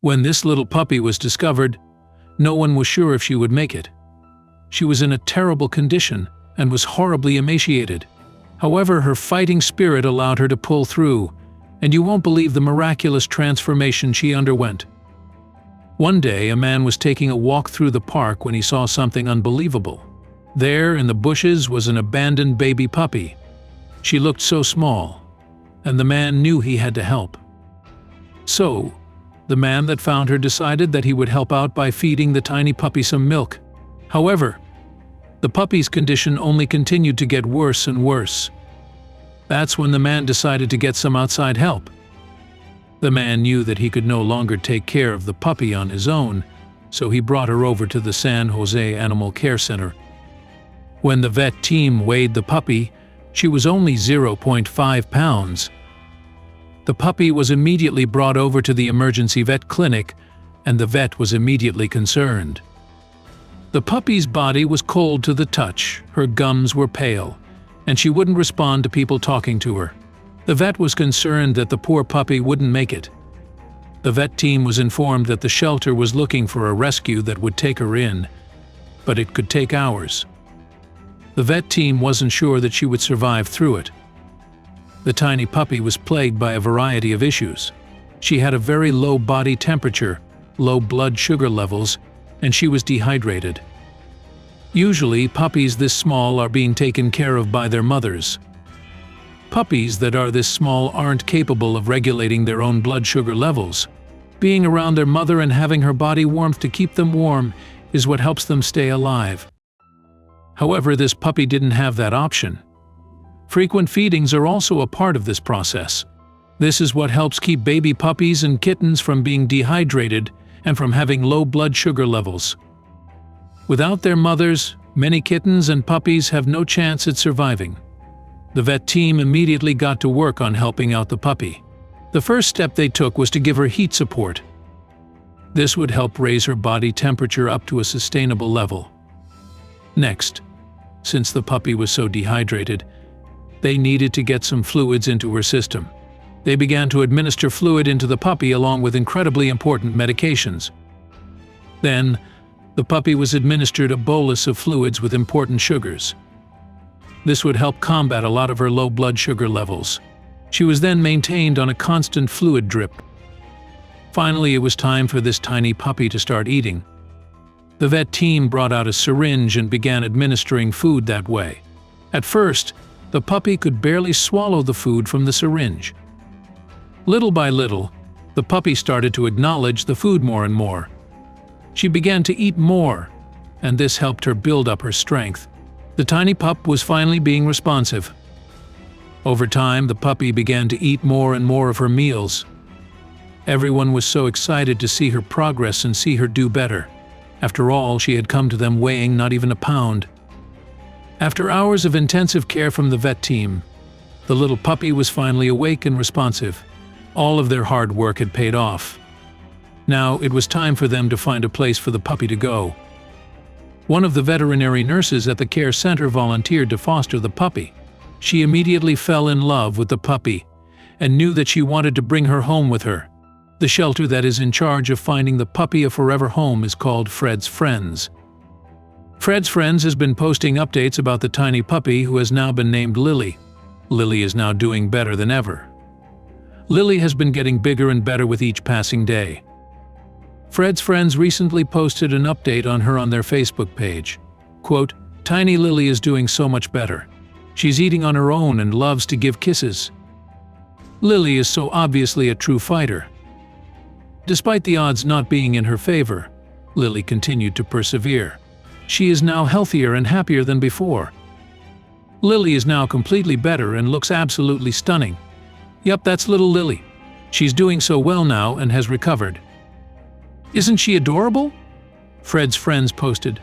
When this little puppy was discovered, no one was sure if she would make it. She was in a terrible condition and was horribly emaciated. However, her fighting spirit allowed her to pull through, and you won't believe the miraculous transformation she underwent. One day, a man was taking a walk through the park when he saw something unbelievable. There, in the bushes, was an abandoned baby puppy. She looked so small, and the man knew he had to help. So, the man that found her decided that he would help out by feeding the tiny puppy some milk. However, the puppy's condition only continued to get worse and worse. That's when the man decided to get some outside help. The man knew that he could no longer take care of the puppy on his own, so he brought her over to the San Jose Animal Care Center. When the vet team weighed the puppy, she was only 0.5 pounds. The puppy was immediately brought over to the emergency vet clinic, and the vet was immediately concerned. The puppy's body was cold to the touch, her gums were pale, and she wouldn't respond to people talking to her. The vet was concerned that the poor puppy wouldn't make it. The vet team was informed that the shelter was looking for a rescue that would take her in, but it could take hours. The vet team wasn't sure that she would survive through it. The tiny puppy was plagued by a variety of issues. She had a very low body temperature, low blood sugar levels, and she was dehydrated. Usually, puppies this small are being taken care of by their mothers. Puppies that are this small aren't capable of regulating their own blood sugar levels. Being around their mother and having her body warmth to keep them warm is what helps them stay alive. However, this puppy didn't have that option. Frequent feedings are also a part of this process. This is what helps keep baby puppies and kittens from being dehydrated and from having low blood sugar levels. Without their mothers, many kittens and puppies have no chance at surviving. The vet team immediately got to work on helping out the puppy. The first step they took was to give her heat support. This would help raise her body temperature up to a sustainable level. Next, since the puppy was so dehydrated, they needed to get some fluids into her system. They began to administer fluid into the puppy along with incredibly important medications. Then, the puppy was administered a bolus of fluids with important sugars. This would help combat a lot of her low blood sugar levels. She was then maintained on a constant fluid drip. Finally, it was time for this tiny puppy to start eating. The vet team brought out a syringe and began administering food that way. At first, the puppy could barely swallow the food from the syringe. Little by little, the puppy started to acknowledge the food more and more. She began to eat more, and this helped her build up her strength. The tiny pup was finally being responsive. Over time, the puppy began to eat more and more of her meals. Everyone was so excited to see her progress and see her do better. After all, she had come to them weighing not even a pound. After hours of intensive care from the vet team, the little puppy was finally awake and responsive. All of their hard work had paid off. Now it was time for them to find a place for the puppy to go. One of the veterinary nurses at the care center volunteered to foster the puppy. She immediately fell in love with the puppy and knew that she wanted to bring her home with her. The shelter that is in charge of finding the puppy a forever home is called Fred's Friends. Fred's Friends has been posting updates about the tiny puppy who has now been named Lily. Lily is now doing better than ever. Lily has been getting bigger and better with each passing day. Fred's Friends recently posted an update on her on their Facebook page. Quote, "Tiny Lily is doing so much better. She's eating on her own and loves to give kisses. Lily is so obviously a true fighter." Despite the odds not being in her favor, Lily continued to persevere. She is now healthier and happier than before. Lily is now completely better and looks absolutely stunning. Yup, that's little Lily. She's doing so well now and has recovered. Isn't she adorable? Fred's Friends posted.